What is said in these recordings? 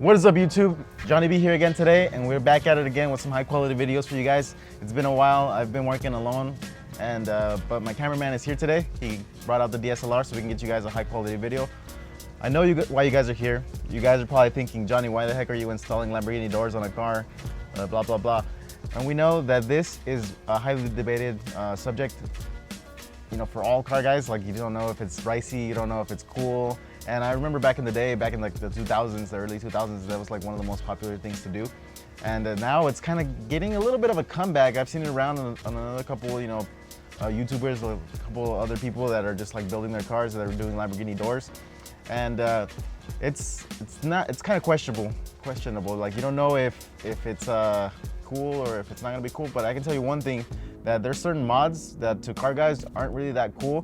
What is up, YouTube? Johnny B here again today, and we're back at it again with some high quality videos for you guys. It's been a while. I've been working alone, and but my cameraman is here today. He brought out the DSLR so we can get you guys a high quality video. I know why you guys are here. You guys are probably thinking, Johnny, why the heck are you installing Lamborghini doors on a car? Blah, blah, blah. And we know that this is a highly debated subject, you know, for all car guys. Like, you don't know if it's ricey, you don't know if it's cool. And I remember back in the day, back in like the 2000s, the early 2000s, that was like one of the most popular things to do. And now it's kind of getting a little bit of a comeback. I've seen it around on another couple, you know, YouTubers, a couple other people that are just like building their cars that are doing Lamborghini doors. And it's kind of questionable. Like, you don't know if it's cool or if it's not gonna be cool. But I can tell you one thing, that there's certain mods that to car guys aren't really that cool.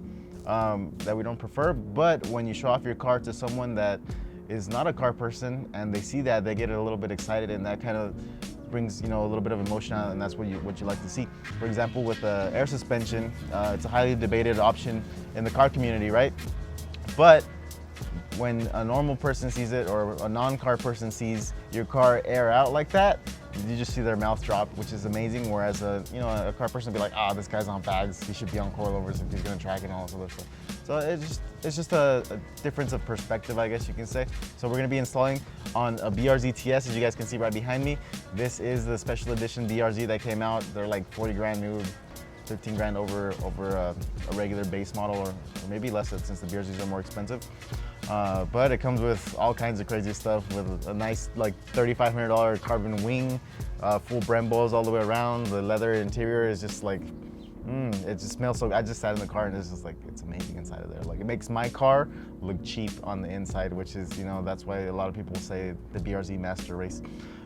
That we don't prefer, but when you show off your car to someone that is not a car person and they see that, they get a little bit excited, and that kind of brings, you know, a little bit of emotion out, and that's what you like to see. For example, with air suspension, it's a highly debated option in the car community, right? But when a normal person sees it, or a non-car person sees your car air out like that, you just see their mouth drop, which is amazing. Whereas a car person would be like, ah, this guy's on bags, he should be on coilovers if he's gonna track it and all this other stuff. So it's just a difference of perspective, I guess you can say. So we're gonna be installing on a BRZ TS, as you guys can see right behind me. This is the special edition BRZ that came out. They're like 40 grand new, 15 grand over a regular base model, or maybe less since the BRZs are more expensive. But it comes with all kinds of crazy stuff, with a nice like $3,500 carbon wing, full Brembos all the way around. The leather interior is just like, it just smells so good. I just sat in the car and it's just like, it's amazing inside of there. Like, it makes my car look cheap on the inside, which is, you know, that's why a lot of people say the BRZ master race.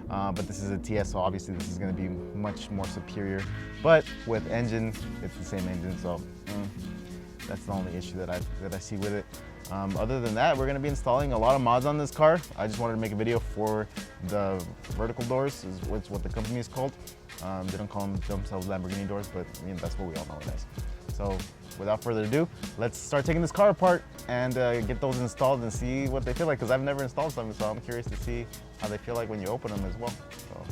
But this is a TS, so obviously this is going to be much more superior. But with engine, it's the same engine, so that's the only issue that I see with it. Other than that, we're going to be installing a lot of mods on this car. I just wanted to make a video for the vertical doors, is what the company is called. They don't call themselves Lamborghini doors, but I mean, that's what we all know nowadays. So without further ado, let's start taking this car apart and get those installed and see what they feel like, because I've never installed something, so I'm curious to see how they feel like when you open them as well. So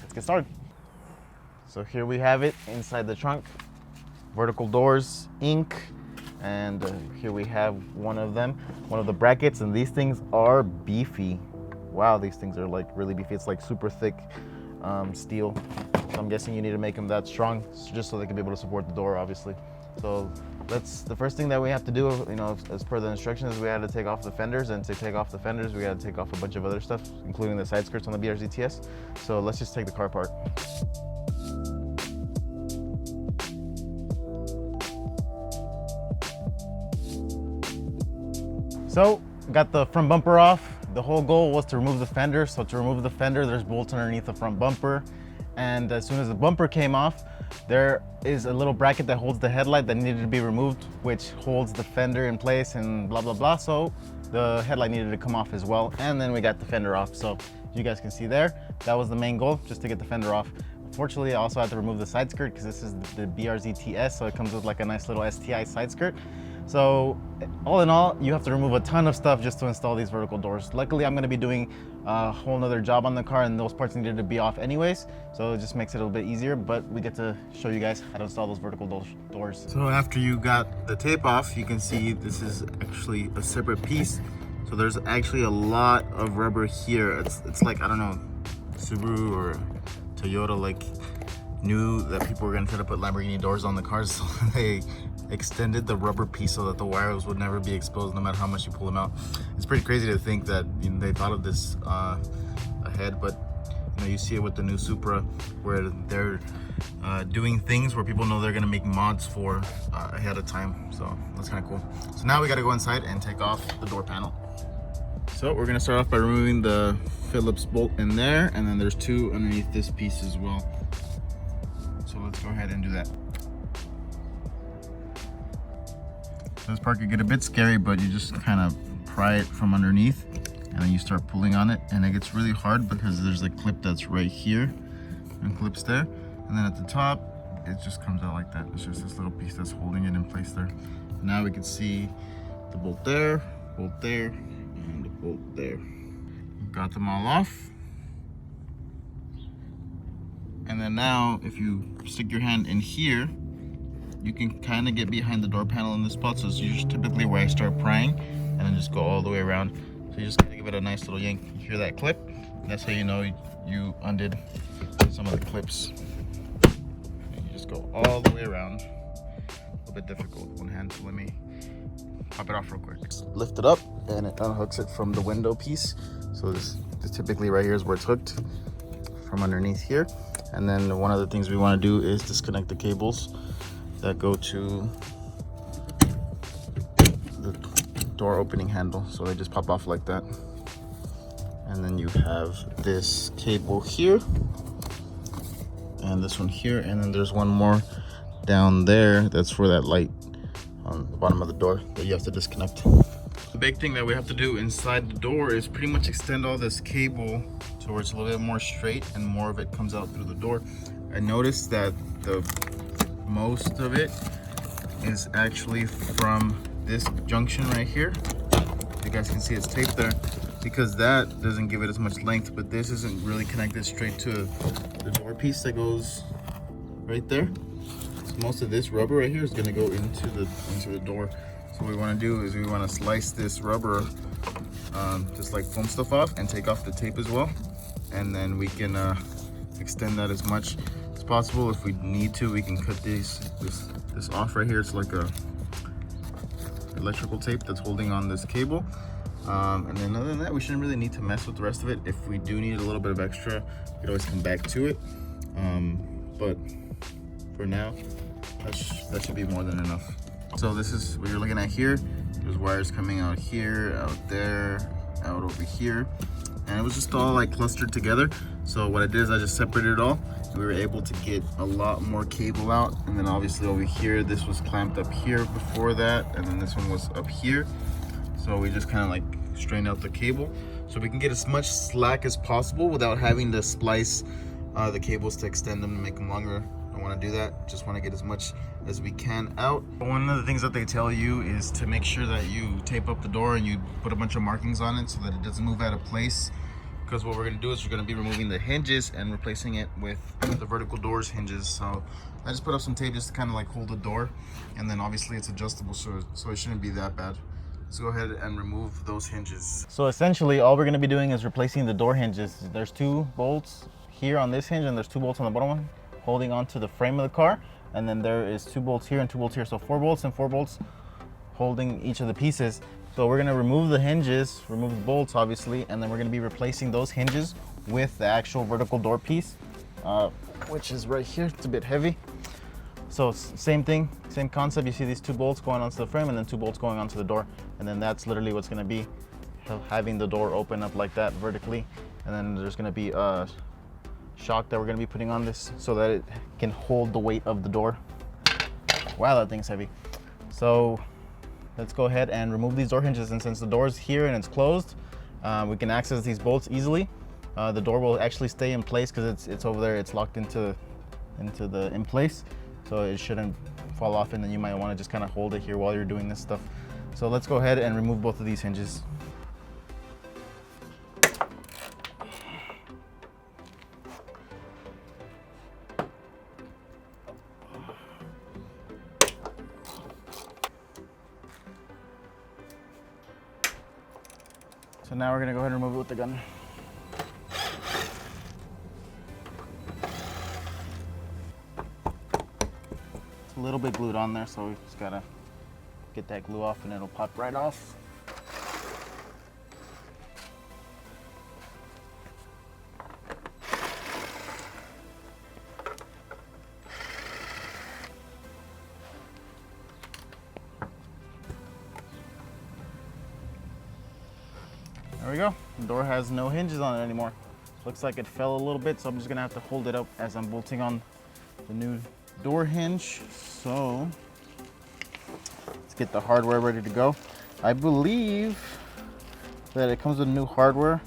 let's get started. So here we have it inside the trunk. Vertical doors, ink. And here we have one of them, one of the brackets, and these things are beefy. Wow, these things are like really beefy. It's like super thick steel. So I'm guessing you need to make them that strong, just so they can be able to support the door, obviously. So the first thing that we have to do, you know, as per the instructions, we had to take off the fenders, and to take off the fenders, we had to take off a bunch of other stuff, including the side skirts on the BRZ TS. So let's just take the car apart. So, got the front bumper off. The whole goal was to remove the fender. So to remove the fender, there's bolts underneath the front bumper. And as soon as the bumper came off, there is a little bracket that holds the headlight that needed to be removed, which holds the fender in place and blah, blah, blah. So the headlight needed to come off as well. And then we got the fender off. So you guys can see there, that was the main goal, just to get the fender off. Unfortunately, I also had to remove the side skirt, because this is the BRZ TS, so it comes with like a nice little STI side skirt. So all in all, you have to remove a ton of stuff just to install these vertical doors. Luckily, I'm going to be doing a whole nother job on the car, and those parts needed to be off anyways, so it just makes it a little bit easier. But we get to show you guys how to install those vertical doors. So after you got the tape off, you can see this is actually a separate piece. So there's actually a lot of rubber here. It's like, I don't know, Subaru or Toyota like knew that people were going to try to put Lamborghini doors on the cars, so they extended the rubber piece so that the wires would never be exposed no matter how much you pull them out. It's pretty crazy to think that, you know, they thought of this ahead, but you know, you see it with the new Supra, where they're doing things where people know they're going to make mods for ahead of time. So that's kind of cool. So now we got to go inside and take off the door panel. So we're going to start off by removing the Phillips bolt in there, and then there's two underneath this piece as well. So let's go ahead and do that. This part could get a bit scary, but you just kind of pry it from underneath, and then you start pulling on it, and it gets really hard because there's a clip that's right here and clips there, and then at the top it just comes out like that. It's just this little piece that's holding it in place there. Now we can see the bolt there, and the bolt there. Got them all off. And then now, if you stick your hand in here, you can kind of get behind the door panel in this spot. So it's usually typically where I start prying, and then just go all the way around. So you just gotta give it a nice little yank. You hear that clip? That's how you know you undid some of the clips. And you just go all the way around. A little bit difficult with one hand, so let me pop it off real quick. Just lift it up and it unhooks it from the window piece. So this typically right here is where it's hooked, from underneath here. And then one of the things we want to do is disconnect the cables that go to the door opening handle. So they just pop off like that. And then you have this cable here and this one here, and then there's one more down there that's for that light on the bottom of the door that you have to disconnect. The big thing that we have to do inside the door is pretty much extend all this cable so it's a little bit more straight and more of it comes out through the door. I noticed that the most of it is actually from this junction right here. You guys can see it's taped there because that doesn't give it as much length, but this isn't really connected straight to the door piece that goes right there. So most of this rubber right here is going to go into the door. So what we want to do is we want to slice this rubber, just like foam stuff off, and take off the tape as well, and then we can extend that as much as possible. If we need to, we can cut this off right here. It's like a electrical tape that's holding on this cable. And then other than that, we shouldn't really need to mess with the rest of it. If we do need a little bit of extra, we could always come back to it. But for now, that should be more than enough. So this is what you're looking at here. There's wires coming out here, out there, out over here. And it was just all like clustered together. So what I did is I just separated it all. We were able to get a lot more cable out. And then obviously over here, this was clamped up here before that. And then this one was up here. So we just kind of like strained out the cable so we can get as much slack as possible without having to splice the cables to extend them and make them longer. I don't want to do that. Just want to get as much as we can out. One of the things that they tell you is to make sure that you tape up the door and you put a bunch of markings on it so that it doesn't move out of place. Because what we're going to do is we're going to be removing the hinges and replacing it with the vertical doors hinges. So I just put up some tape just to kind of like hold the door, and then obviously it's adjustable, so it shouldn't be that bad. Let's go ahead and remove those hinges. So essentially all we're going to be doing is replacing the door hinges. There's 2 bolts here on this hinge and there's 2 bolts on the bottom one holding onto the frame of the car, and then there is 2 bolts here and 2 bolts here, so 4 bolts and 4 bolts holding each of the pieces. So we're going to remove the hinges, remove the bolts obviously, and then we're going to be replacing those hinges with the actual vertical door piece, which is right here. It's a bit heavy. So same thing, same concept. You see these 2 bolts going onto the frame and then 2 bolts going onto the door. And then that's literally what's gonna be having the door open up like that vertically. And then there's gonna be a shock that we're gonna be putting on this so that it can hold the weight of the door. Wow, that thing's heavy. So let's go ahead and remove these door hinges. And since the door's here and it's closed, we can access these bolts easily. The door will actually stay in place because it's over there. It's locked into in place. So it shouldn't fall off, and then you might want to just kind of hold it here while you're doing this stuff. So let's go ahead and remove both of these hinges. So now we're going to go ahead and remove it with the gun. A little bit glued on there, so we just gotta get that glue off and it'll pop right off. There we go. The door has no hinges on it anymore. Looks like it fell a little bit, so I'm just gonna have to hold it up as I'm bolting on the new door hinge. So let's get the hardware ready to go. I believe that it comes with new hardware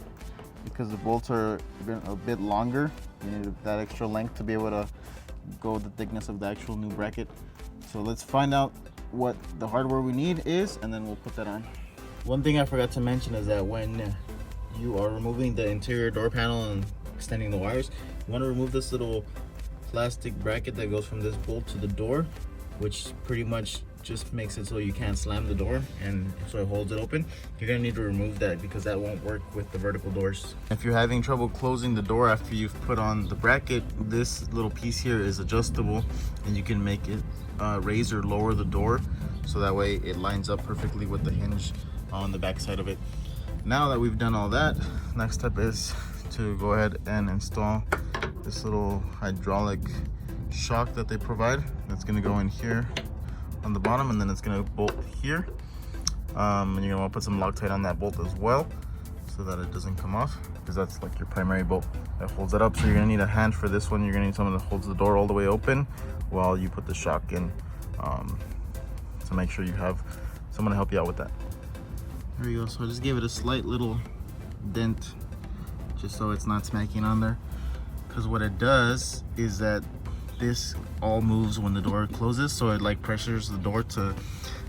because the bolts are a bit longer. You need that extra length to be able to go the thickness of the actual new bracket. So let's find out what the hardware we need is, and then we'll put that on. One thing I forgot to mention is that when you are removing the interior door panel and extending the wires, you want to remove this little plastic bracket that goes from this bolt to the door, which pretty much just makes it so you can't slam the door and so it holds it open. You're gonna need to remove that because that won't work with the vertical doors. If you're having trouble closing the door after you've put on the bracket, this little piece here is adjustable and you can make it raise or lower the door so that way it lines up perfectly with the hinge on the back side of it. Now that we've done all that, next step is to go ahead and install this little hydraulic shock that they provide. That's gonna go in here on the bottom, and then it's gonna bolt here. And you're gonna want to put some Loctite on that bolt as well so that it doesn't come off, because that's like your primary bolt that holds it up. So you're gonna need a hand for this one. You're gonna need someone that holds the door all the way open while you put the shock in. So make sure you have someone to help you out with that. There you go. So I just gave it a slight little dent just so it's not smacking on there, because what it does is that this all moves when the door closes, so it like pressures the door to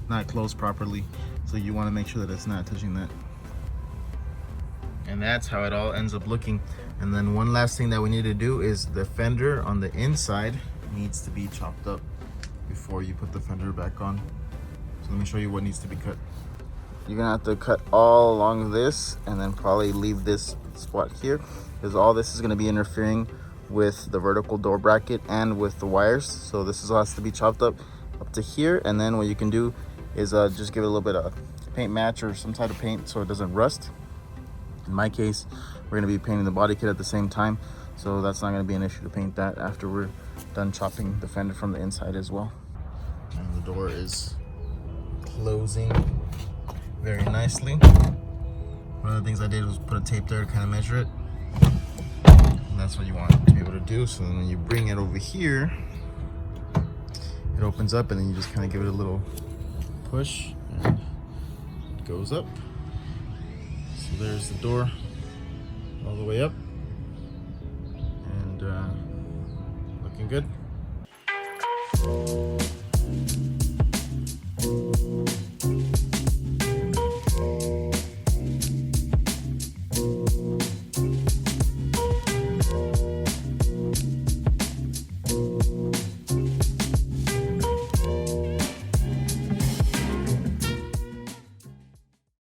not close properly. So you want to make sure that it's not touching that. And that's how it all ends up looking. And then one last thing that we need to do is the fender on the inside needs to be chopped up before you put the fender back on. So let me show you what needs to be cut. You're gonna have to cut all along this and then probably leave this spot here, because all this is gonna be interfering with the vertical door bracket and with the wires. So this is all has to be chopped up to here, and then what you can do is just give it a little bit of paint match or some type of paint so it doesn't rust. In my case, we're going to be painting the body kit at the same time, so that's not going to be an issue to paint that after we're done chopping the fender from the inside as well. And the door is closing very nicely. One of the things I did was put a tape there to kind of measure it. And that's what you want to be able to do. So then when you bring it over here, it opens up, and then you just kind of give it a little push and it goes up. So there's the door all the way up, and looking good.